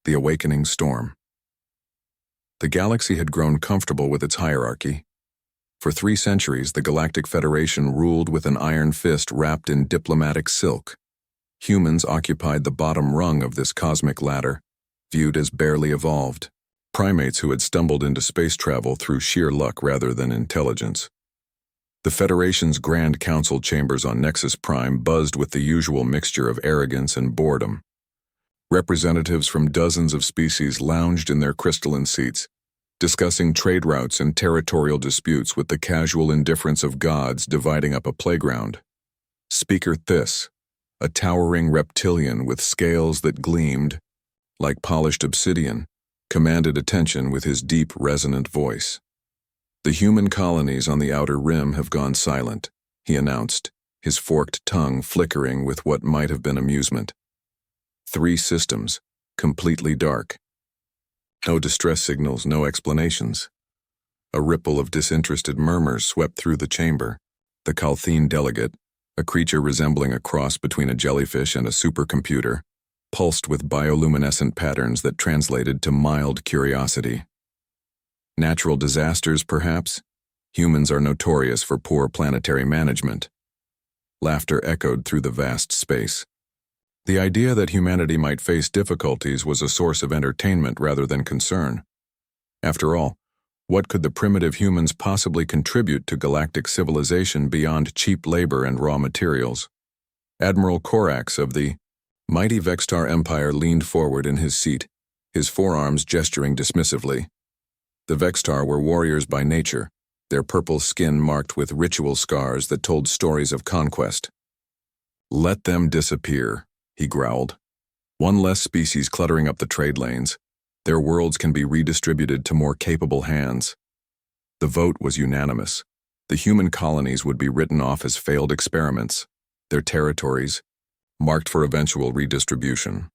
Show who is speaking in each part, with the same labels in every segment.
Speaker 1: The awakening storm. The galaxy had grown comfortable with its hierarchy. For 3 centuries, the Galactic Federation ruled with an iron fist wrapped in diplomatic silk. Humans occupied the bottom rung of this cosmic ladder, viewed as barely evolved, primates who had stumbled into space travel through sheer luck rather than intelligence. The Federation's Grand Council chambers on Nexus Prime buzzed with the usual mixture of arrogance and boredom. Representatives from dozens of species lounged in their crystalline seats, discussing trade routes and territorial disputes with the casual indifference of gods dividing up a playground. Speaker Thys, a towering reptilian with scales that gleamed like polished obsidian, commanded attention with his deep, resonant voice. "The human colonies on the outer rim have gone silent," he announced, his forked tongue flickering with what might have been amusement. 3 systems, completely dark. No distress signals, no explanations. A ripple of disinterested murmurs swept through the chamber. The Calthene delegate, a creature resembling a cross between a jellyfish and a supercomputer, pulsed with bioluminescent patterns that translated to mild curiosity. Natural disasters, perhaps? Humans are notorious for poor planetary management. Laughter echoed through the vast space. The idea that humanity might face difficulties was a source of entertainment rather than concern. After all, what could the primitive humans possibly contribute to galactic civilization beyond cheap labor and raw materials? Admiral Corax of the mighty Vextar Empire leaned forward in his seat, his forearms gesturing dismissively. The Vextar were warriors by nature, their purple skin marked with ritual scars that told stories of conquest. "Let them disappear," he growled. "One less species cluttering up the trade lanes. Their worlds can be redistributed to more capable hands." The vote was unanimous. The human colonies would be written off as failed experiments, their territories marked for eventual redistribution.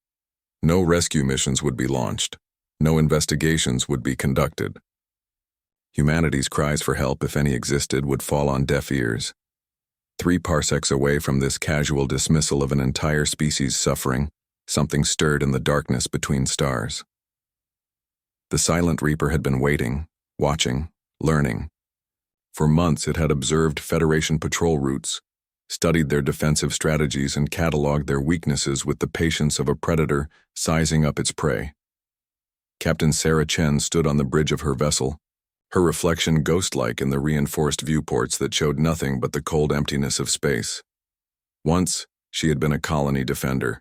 Speaker 1: No rescue missions would be launched. No investigations would be conducted. Humanity's cries for help, if any existed, would fall on deaf ears. 3 parsecs away from this casual dismissal of an entire species' suffering, something stirred in the darkness between stars. The Silent Reaper had been waiting, watching, learning. For months it had observed Federation patrol routes, studied their defensive strategies and cataloged their weaknesses with the patience of a predator sizing up its prey. Captain Sarah Chen stood on the bridge of her vessel, her reflection ghost-like in the reinforced viewports that showed nothing but the cold emptiness of space. Once, she had been a colony defender,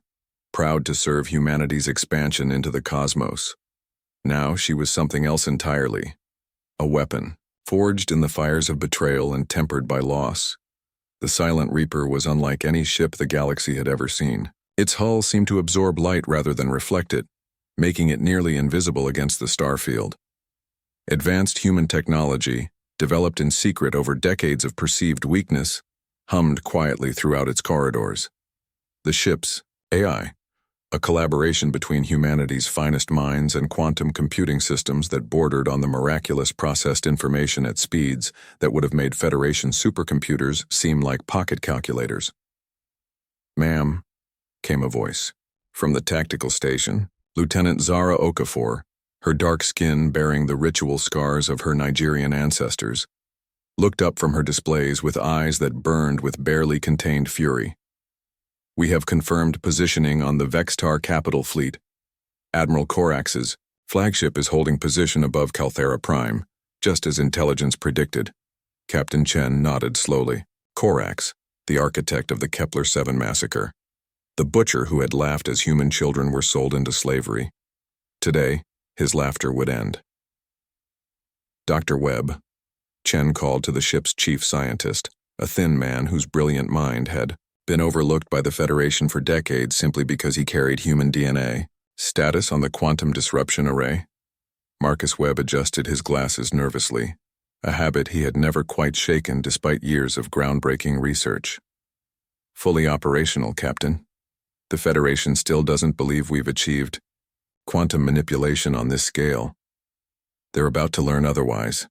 Speaker 1: proud to serve humanity's expansion into the cosmos. Now she was something else entirely. A weapon, forged in the fires of betrayal and tempered by loss. The Silent Reaper was unlike any ship the galaxy had ever seen. Its hull seemed to absorb light rather than reflect it, making it nearly invisible against the starfield. Advanced human technology, developed in secret over decades of perceived weakness, hummed quietly throughout its corridors. The ship's AI, a collaboration between humanity's finest minds and quantum computing systems that bordered on the miraculous processed information at speeds that would have made Federation supercomputers seem like pocket calculators. "Ma'am," came a voice. From the tactical station, Lieutenant Zara Okafor, her dark skin bearing the ritual scars of her Nigerian ancestors, looked up from her displays with eyes that burned with barely contained fury. "We have confirmed positioning on the Vextar capital fleet. Admiral Corax's flagship is holding position above Calthera Prime, just as intelligence predicted." Captain Chen nodded slowly. Corax, the architect of the Kepler 7 massacre. The butcher who had laughed as human children were sold into slavery. Today, his laughter would end. "Dr. Webb," Chen called to the ship's chief scientist, a thin man whose brilliant mind had been overlooked by the Federation for decades simply because he carried human DNA. "Status on the quantum disruption array?" Marcus Webb adjusted his glasses nervously, a habit he had never quite shaken despite years of groundbreaking research. "Fully operational, Captain. The Federation still doesn't believe we've achieved quantum manipulation on this scale. They're about to learn otherwise."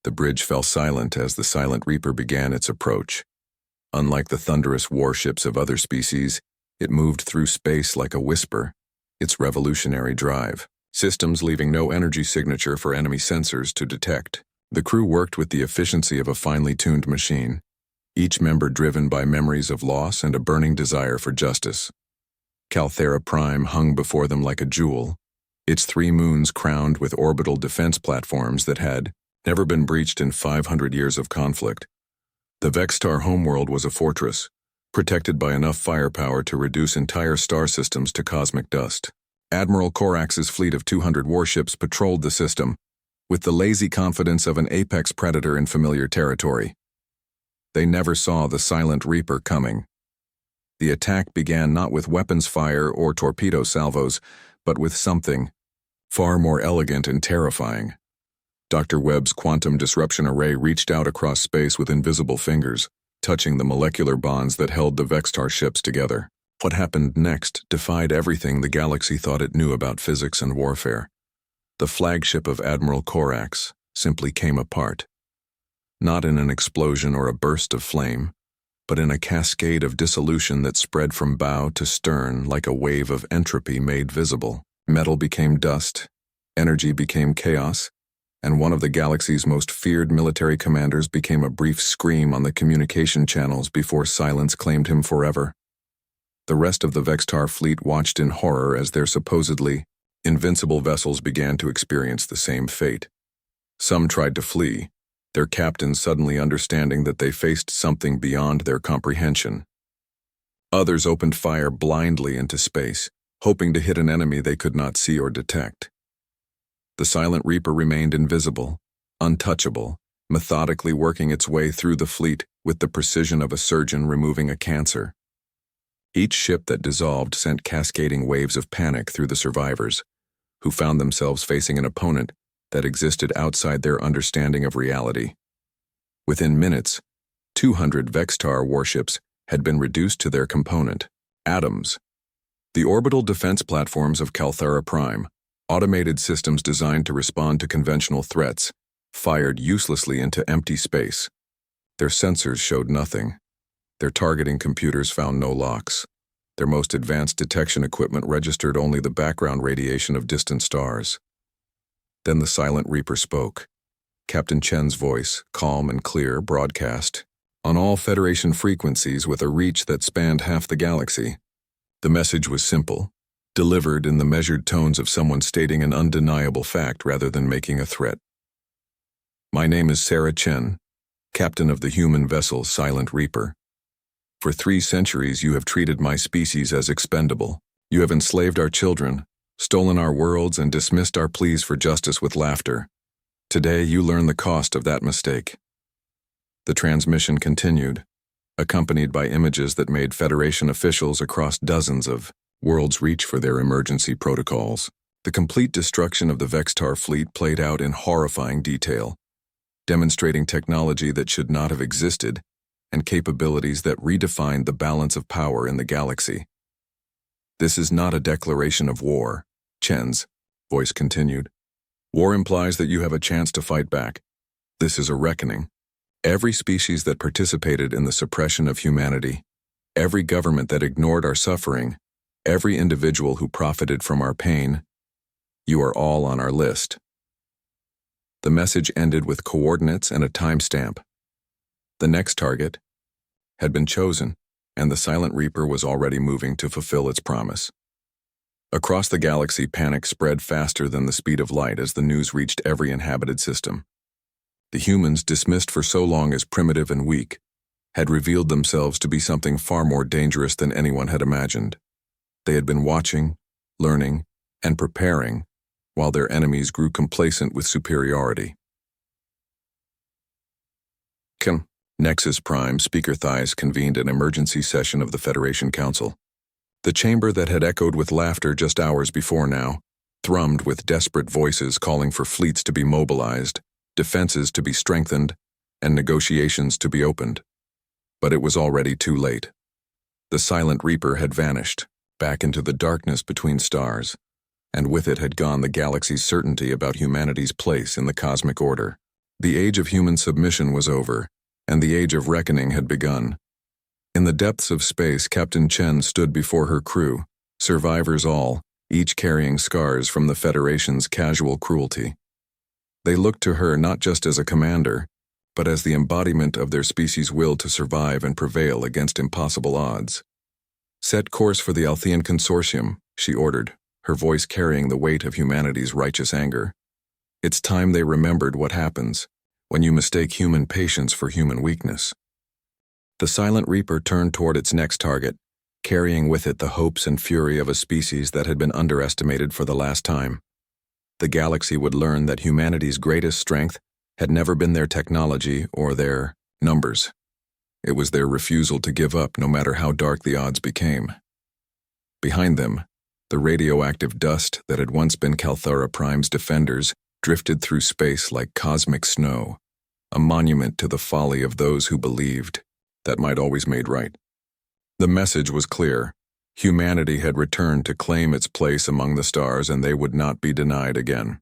Speaker 1: The bridge fell silent as the Silent Reaper began its approach. Unlike the thunderous warships of other species, it moved through space like a whisper, its revolutionary drive. Systems leaving no energy signature for enemy sensors to detect. The crew worked with the efficiency of a finely tuned machine, each member driven by memories of loss and a burning desire for justice. Calthera Prime hung before them like a jewel, its 3 moons crowned with orbital defense platforms that had never been breached in 500 years of conflict. The Vextar homeworld was a fortress, protected by enough firepower to reduce entire star systems to cosmic dust. Admiral Corax's fleet of 200 warships patrolled the system, with the lazy confidence of an apex predator in familiar territory. They never saw the silent Reaper coming. The attack began not with weapons fire or torpedo salvos, but with something far more elegant and terrifying. Dr. Webb's quantum disruption array reached out across space with invisible fingers, touching the molecular bonds that held the Vextar ships together. What happened next defied everything the galaxy thought it knew about physics and warfare. The flagship of Admiral Corax simply came apart. Not in an explosion or a burst of flame, but in a cascade of dissolution that spread from bow to stern like a wave of entropy made visible. Metal became dust, energy became chaos, and one of the galaxy's most feared military commanders became a brief scream on the communication channels before silence claimed him forever. The rest of the Vextar fleet watched in horror as their supposedly invincible vessels began to experience the same fate. Some tried to flee, their captains suddenly understanding that they faced something beyond their comprehension. Others opened fire blindly into space, hoping to hit an enemy they could not see or detect. The silent Reaper remained invisible, untouchable, methodically working its way through the fleet with the precision of a surgeon removing a cancer. Each ship that dissolved sent cascading waves of panic through the survivors, who found themselves facing an opponent that existed outside their understanding of reality. Within minutes, 200 Vextar warships had been reduced to their component, atoms. The orbital defense platforms of Calthera Prime, automated systems designed to respond to conventional threats, fired uselessly into empty space. Their sensors showed nothing. Their targeting computers found no locks. Their most advanced detection equipment registered only the background radiation of distant stars. Then the silent Reaper spoke. Captain Chen's voice, calm and clear, broadcast on all Federation frequencies with a reach that spanned half the galaxy. The message was simple, delivered in the measured tones of someone stating an undeniable fact rather than making a threat. My name is Sarah Chen, captain of the human vessel Silent Reaper. For 3 centuries you have treated my species as expendable. You have enslaved our children, stolen our worlds, and dismissed our pleas for justice with laughter. Today you learn the cost of that mistake. The transmission continued, accompanied by images that made Federation officials across dozens of worlds reach for their emergency protocols. The complete destruction of the Vextar fleet played out in horrifying detail, demonstrating technology that should not have existed and capabilities that redefined the balance of power in the galaxy. This is not a declaration of war, Chen's voice continued. War implies that you have a chance to fight back. This is a reckoning. Every species that participated in the suppression of humanity, every government that ignored our suffering, every individual who profited from our pain, you are all on our list. The message ended with coordinates and a timestamp. The next target had been chosen, and the Silent Reaper was already moving to fulfill its promise. Across the galaxy, panic spread faster than the speed of light as the news reached every inhabited system. The humans, dismissed for so long as primitive and weak, had revealed themselves to be something far more dangerous than anyone had imagined. They had been watching, learning, and preparing, while their enemies grew complacent with superiority. Nexus Prime Speaker Thighs convened an emergency session of the Federation Council. The chamber that had echoed with laughter just hours before now thrummed with desperate voices calling for fleets to be mobilized, defenses to be strengthened, and negotiations to be opened. But it was already too late. The Silent Reaper had vanished, back into the darkness between stars, and with it had gone the galaxy's certainty about humanity's place in the cosmic order. The age of human submission was over, and the age of reckoning had begun. In the depths of space, Captain Chen stood before her crew, survivors all, each carrying scars from the Federation's casual cruelty. They looked to her not just as a commander, but as the embodiment of their species' will to survive and prevail against impossible odds. "Set course for the Althean Consortium," she ordered, her voice carrying the weight of humanity's righteous anger. It's time they remembered what happens when you mistake human patience for human weakness. The Silent Reaper turned toward its next target, carrying with it the hopes and fury of a species that had been underestimated for the last time. The galaxy would learn that humanity's greatest strength had never been their technology or their numbers. It was their refusal to give up no matter how dark the odds became. Behind them, the radioactive dust that had once been Calthara Prime's defenders drifted through space like cosmic snow, a monument to the folly of those who believed that might always made right. The message was clear. Humanity had returned to claim its place among the stars, and they would not be denied again.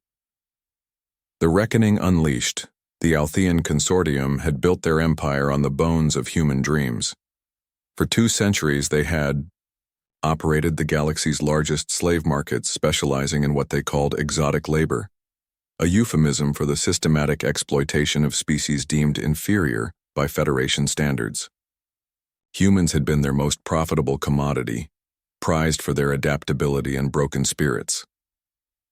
Speaker 1: The reckoning unleashed, the Althean Consortium had built their empire on the bones of human dreams. For 2 centuries they had operated the galaxy's largest slave markets, specializing in what they called exotic labor, a euphemism for the systematic exploitation of species deemed inferior by Federation standards. Humans had been their most profitable commodity, prized for their adaptability and broken spirits.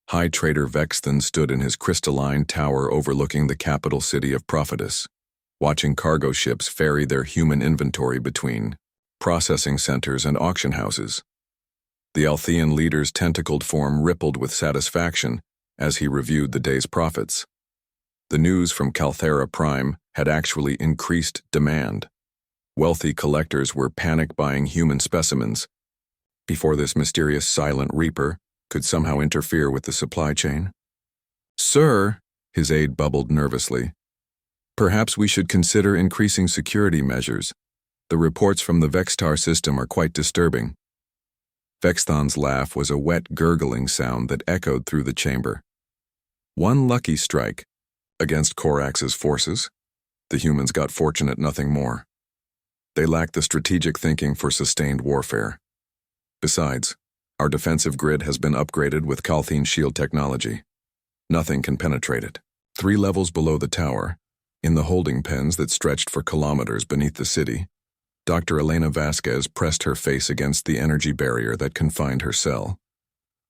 Speaker 1: High Trader Vexthan stood in his crystalline tower overlooking the capital city of Prophetess, watching cargo ships ferry their human inventory between processing centers and auction houses. The Althean leader's tentacled form rippled with satisfaction as he reviewed the day's profits. The news from Calthara Prime had actually increased demand. Wealthy collectors were panic-buying human specimens before this mysterious Silent Reaper could somehow interfere with the supply chain. "Sir," his aide bubbled nervously, "perhaps we should consider increasing security measures. The reports from the Vextar system are quite disturbing." Vexthan's laugh was a wet, gurgling sound that echoed through the chamber. One lucky strike against Corax's forces. The humans got fortunate, nothing more. They lacked the strategic thinking for sustained warfare. Besides, our defensive grid has been upgraded with Calthene shield technology. Nothing can penetrate it. 3 levels below the tower, in the holding pens that stretched for kilometers beneath the city, Dr. Elena Vasquez pressed her face against the energy barrier that confined her cell.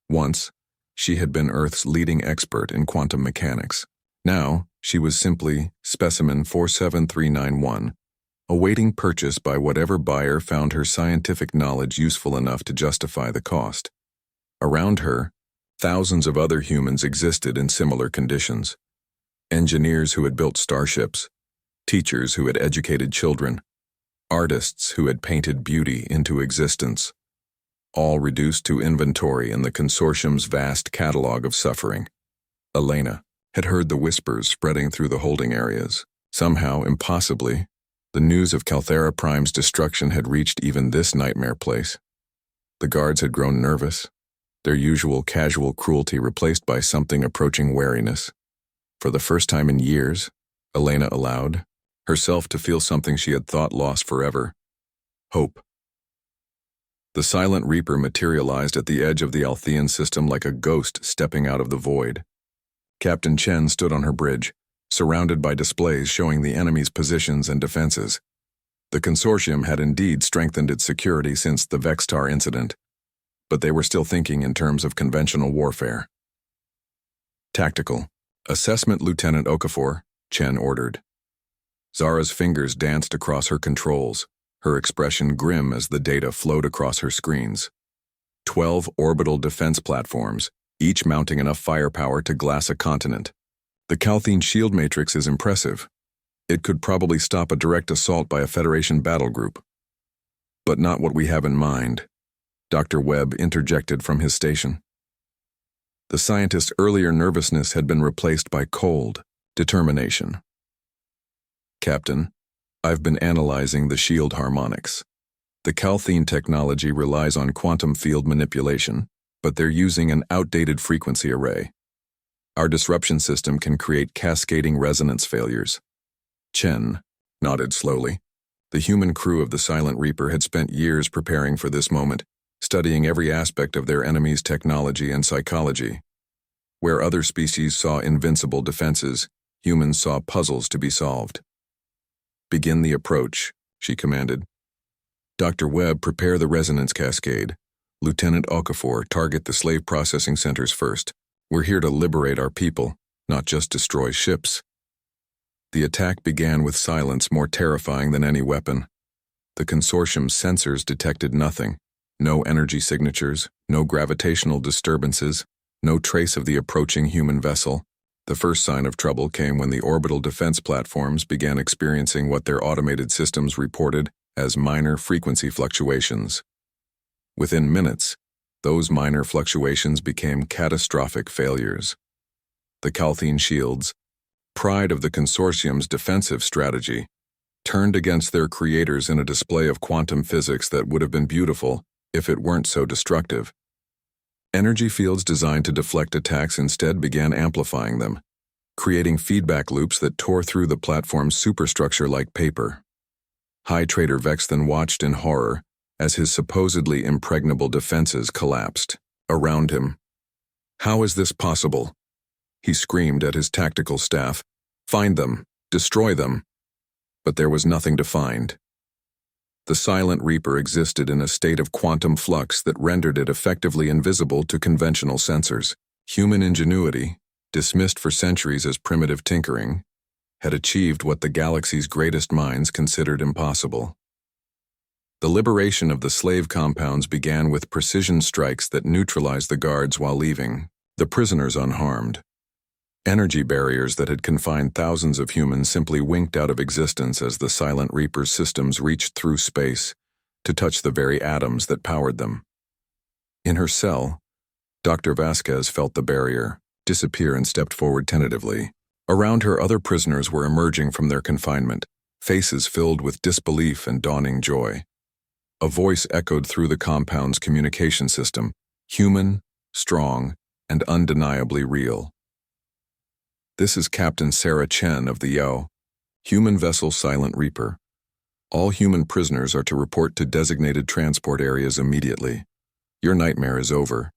Speaker 1: Once, she had been Earth's leading expert in quantum mechanics. Now, she was simply Specimen 47391, awaiting purchase by whatever buyer found her scientific knowledge useful enough to justify the cost. Around her, thousands of other humans existed in similar conditions. Engineers who had built starships, teachers who had educated children, artists who had painted beauty into existence, all reduced to inventory in the consortium's vast catalog of suffering. Elena had heard the whispers spreading through the holding areas. Somehow, impossibly, the news of Calthara Prime's destruction had reached even this nightmare place. The guards had grown nervous, their usual casual cruelty replaced by something approaching wariness. For the first time in years, Elena allowed herself to feel something she had thought lost forever: hope. The Silent Reaper materialized at the edge of the Althean system like a ghost stepping out of the void. Captain Chen stood on her bridge, surrounded by displays showing the enemy's positions and defenses. The consortium had indeed strengthened its security since the Vextar incident, but they were still thinking in terms of conventional warfare. "Tactical assessment, Lieutenant Okafor," Chen ordered. Zara's fingers danced across her controls, her expression grim as the data flowed across her screens. 12 orbital defense platforms, each mounting enough firepower to glass a continent. The Calthene shield matrix is impressive. It could probably stop a direct assault by a Federation battle group. But not what we have in mind, Dr. Webb interjected from his station. The scientist's earlier nervousness had been replaced by cold determination. "Captain, I've been analyzing the shield harmonics. The Calthene technology relies on quantum field manipulation, but they're using an outdated frequency array. Our disruption system can create cascading resonance failures." Chen nodded slowly. The human crew of the Silent Reaper had spent years preparing for this moment, studying every aspect of their enemy's technology and psychology. Where other species saw invincible defenses, humans saw puzzles to be solved. "Begin the approach," she commanded. "Dr. Webb, prepare the resonance cascade. Lieutenant Okafor, target the slave processing centers first. We're here to liberate our people, not just destroy ships." The attack began with silence more terrifying than any weapon. The consortium's sensors detected nothing. No energy signatures, no gravitational disturbances, no trace of the approaching human vessel. The first sign of trouble came when the orbital defense platforms began experiencing what their automated systems reported as minor frequency fluctuations. Within minutes, those minor fluctuations became catastrophic failures. The Calthine shields, pride of the consortium's defensive strategy, turned against their creators in a display of quantum physics that would have been beautiful if it weren't so destructive. Energy fields designed to deflect attacks instead began amplifying them, creating feedback loops that tore through the platform's superstructure like paper. High Trader Vex then watched in horror as his supposedly impregnable defenses collapsed around him. "How is this possible?" He screamed at his tactical staff. "Find them! Destroy them!" But there was nothing to find. The Silent Reaper existed in a state of quantum flux that rendered it effectively invisible to conventional sensors. Human ingenuity, dismissed for centuries as primitive tinkering, had achieved what the galaxy's greatest minds considered impossible. The liberation of the slave compounds began with precision strikes that neutralized the guards while leaving the prisoners unharmed. Energy barriers that had confined thousands of humans simply winked out of existence as the Silent Reaper's systems reached through space to touch the very atoms that powered them. In her cell, Dr. Vasquez felt the barrier disappear and stepped forward tentatively. Around her, other prisoners were emerging from their confinement, faces filled with disbelief and dawning joy. A voice echoed through the compound's communication system, human, strong, and undeniably real. "This is Captain Sarah Chen of the Yao, human vessel Silent Reaper. All human prisoners are to report to designated transport areas immediately. Your nightmare is over.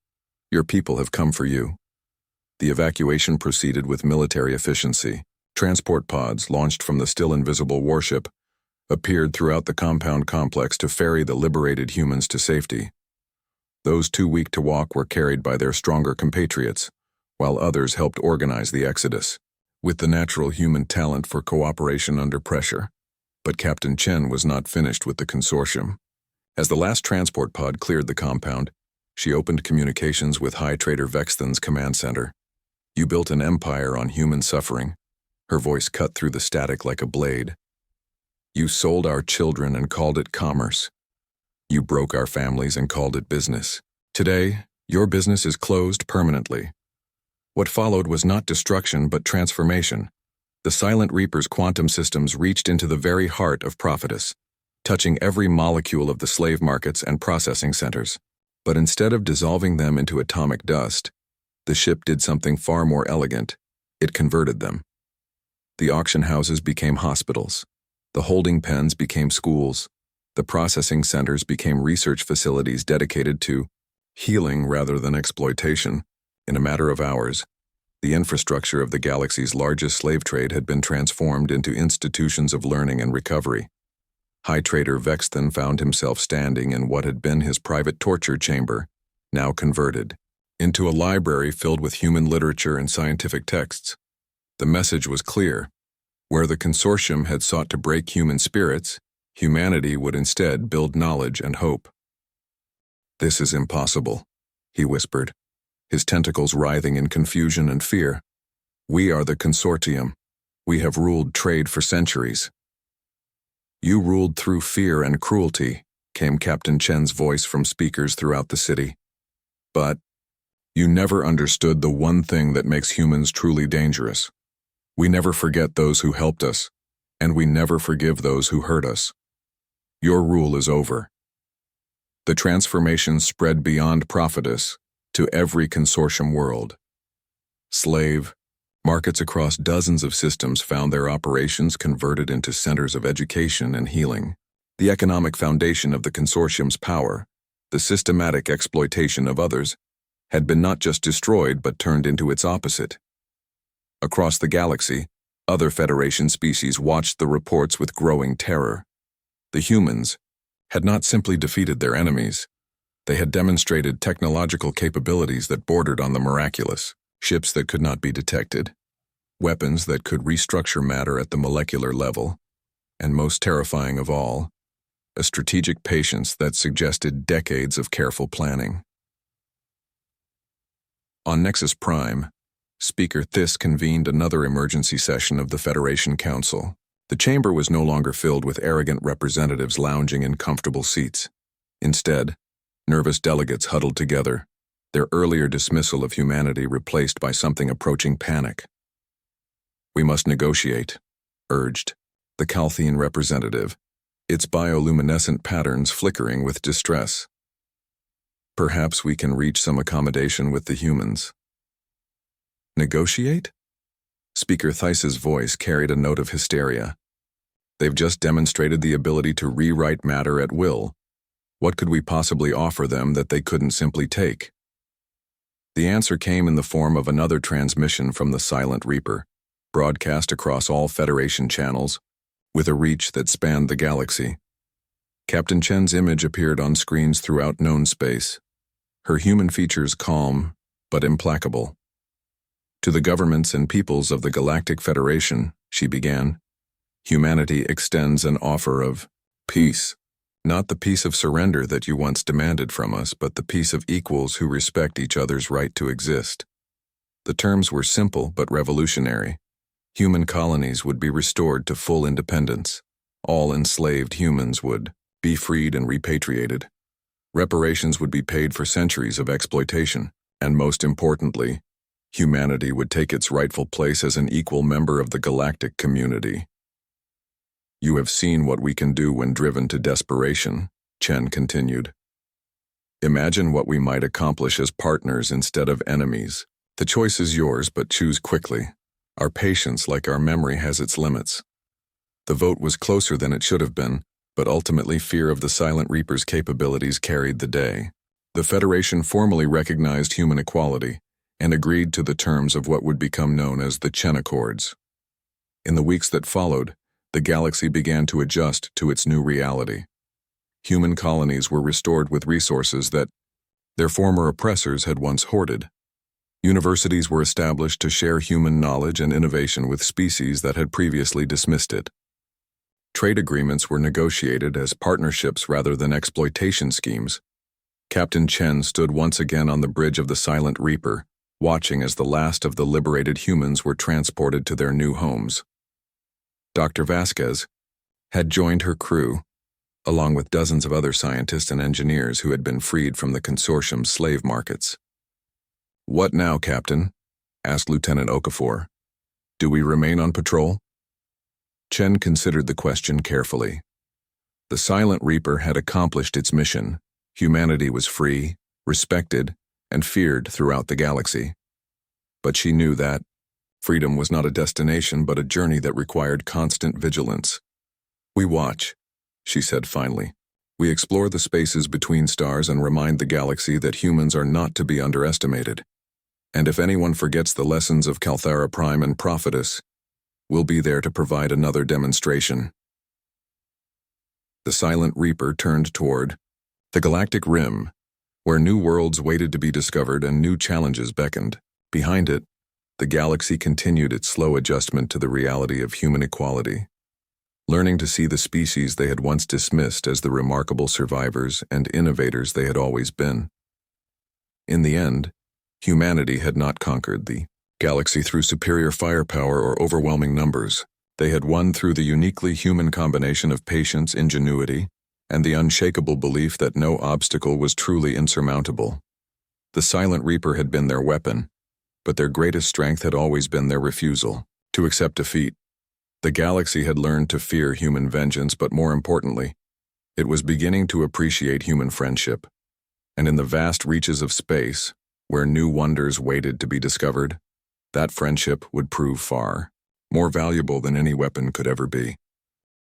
Speaker 1: Your people have come for you." The evacuation proceeded with military efficiency. Transport pods, launched from the still invisible Warship, appeared throughout the compound complex to ferry the liberated humans to safety. Those too weak to walk were carried by their stronger compatriots, while others helped organize the exodus, with the natural human talent for cooperation under pressure. But Captain Chen was not finished with the consortium. As the last transport pod cleared the compound, she opened communications with High Trader Vexthan's command center. "You built an empire on human suffering." Her voice cut through the static like a blade. "You sold our children and called it commerce. You broke our families and called it business. Today, your business is closed permanently." What followed was not destruction but transformation. The Silent Reaper's quantum systems reached into the very heart of Prophetess, touching every molecule of the slave markets and processing centers. But instead of dissolving them into atomic dust, the ship did something far more elegant. It converted them. The auction houses became hospitals. The holding pens became schools. The processing centers became research facilities dedicated to healing rather than exploitation. In a matter of hours, the infrastructure of the galaxy's largest slave trade had been transformed into institutions of learning and recovery. High Trader Vexthan found himself standing in what had been his private torture chamber, now converted into a library filled with human literature and scientific texts. The message was clear. Where the consortium had sought to break human spirits, humanity would instead build knowledge and hope. "This is impossible," he whispered, his tentacles writhing in confusion and fear. "We are the consortium. We have ruled trade for centuries." "You ruled through fear and cruelty," came Captain Chen's voice from speakers throughout the city. "But you never understood the one thing that makes humans truly dangerous. We never forget those who helped us, and we never forgive those who hurt us. Your rule is over." The transformation spread beyond Prophetess to every consortium world. Slave markets across dozens of systems found their operations converted into centers of education and healing. The economic foundation of the consortium's power The systematic exploitation of others had been not just destroyed but turned into its opposite. Across the galaxy, other Federation species watched the reports with growing terror. The humans had not simply defeated their enemies. They had demonstrated technological capabilities that bordered on the miraculous, ships that could not be detected, weapons that could restructure matter at the molecular level, and most terrifying of all, a strategic patience that suggested decades of careful planning. On Nexus Prime, Speaker Thys convened another emergency session of the Federation Council. The chamber was no longer filled with arrogant representatives lounging in comfortable seats. Instead, nervous delegates huddled together, their earlier dismissal of humanity replaced by something approaching panic. "We must negotiate," urged the Calthian representative, its bioluminescent patterns flickering with distress. "Perhaps we can reach some accommodation with the humans." "Negotiate?" Speaker Thys's voice carried a note of hysteria. "They've just demonstrated the ability to rewrite matter at will. What could we possibly offer them that they couldn't simply take?" The answer came in the form of another transmission from the Silent Reaper, broadcast across all Federation channels, with a reach that spanned the galaxy. Captain Chen's image appeared on screens throughout known space, her human features calm but implacable. "To the governments and peoples of the Galactic Federation," she began, "humanity extends an offer of peace. Not the peace of surrender that you once demanded from us, but the peace of equals who respect each other's right to exist." The terms were simple but revolutionary. Human colonies would be restored to full independence. All enslaved humans would be freed and repatriated. Reparations would be paid for centuries of exploitation, and most importantly, humanity would take its rightful place as an equal member of the galactic community. "You have seen what we can do when driven to desperation," Chen continued. "Imagine what we might accomplish as partners instead of enemies. The choice is yours, but choose quickly. Our patience, like our memory, has its limits." The vote was closer than it should have been, but ultimately fear of the Silent Reaper's capabilities carried the day. The Federation formally recognized human equality and agreed to the terms of what would become known as the Chen Accords. In the weeks that followed, the galaxy began to adjust to its new reality. Human colonies were restored with resources that their former oppressors had once hoarded. Universities were established to share human knowledge and innovation with species that had previously dismissed it. Trade agreements were negotiated as partnerships rather than exploitation schemes. Captain Chen stood once again on the bridge of the Silent Reaper, watching as the last of the liberated humans were transported to their new homes. Dr. Vasquez had joined her crew, along with dozens of other scientists and engineers who had been freed from the consortium's slave markets. "What now, Captain?" asked Lieutenant Okafor. "Do we remain on patrol?" Chen considered the question carefully. The Silent Reaper had accomplished its mission. Humanity was free, respected, and feared throughout the galaxy. But she knew that freedom was not a destination but a journey that required constant vigilance. "We watch," she said finally. "We explore the spaces between stars and remind the galaxy that humans are not to be underestimated. And if anyone forgets the lessons of Calthara Prime and Prophetess, we'll be there to provide another demonstration." The Silent Reaper turned toward the galactic rim, where new worlds waited to be discovered and new challenges beckoned. Behind it, the galaxy continued its slow adjustment to the reality of human equality, learning to see the species they had once dismissed as the remarkable survivors and innovators they had always been. In the end, humanity had not conquered the galaxy through superior firepower or overwhelming numbers. They had won through the uniquely human combination of patience, ingenuity, and the unshakable belief that no obstacle was truly insurmountable. The Silent Reaper had been their weapon, but their greatest strength had always been their refusal to accept defeat. The galaxy had learned to fear human vengeance, but more importantly, it was beginning to appreciate human friendship. And in the vast reaches of space, where new wonders waited to be discovered, that friendship would prove far more valuable than any weapon could ever be.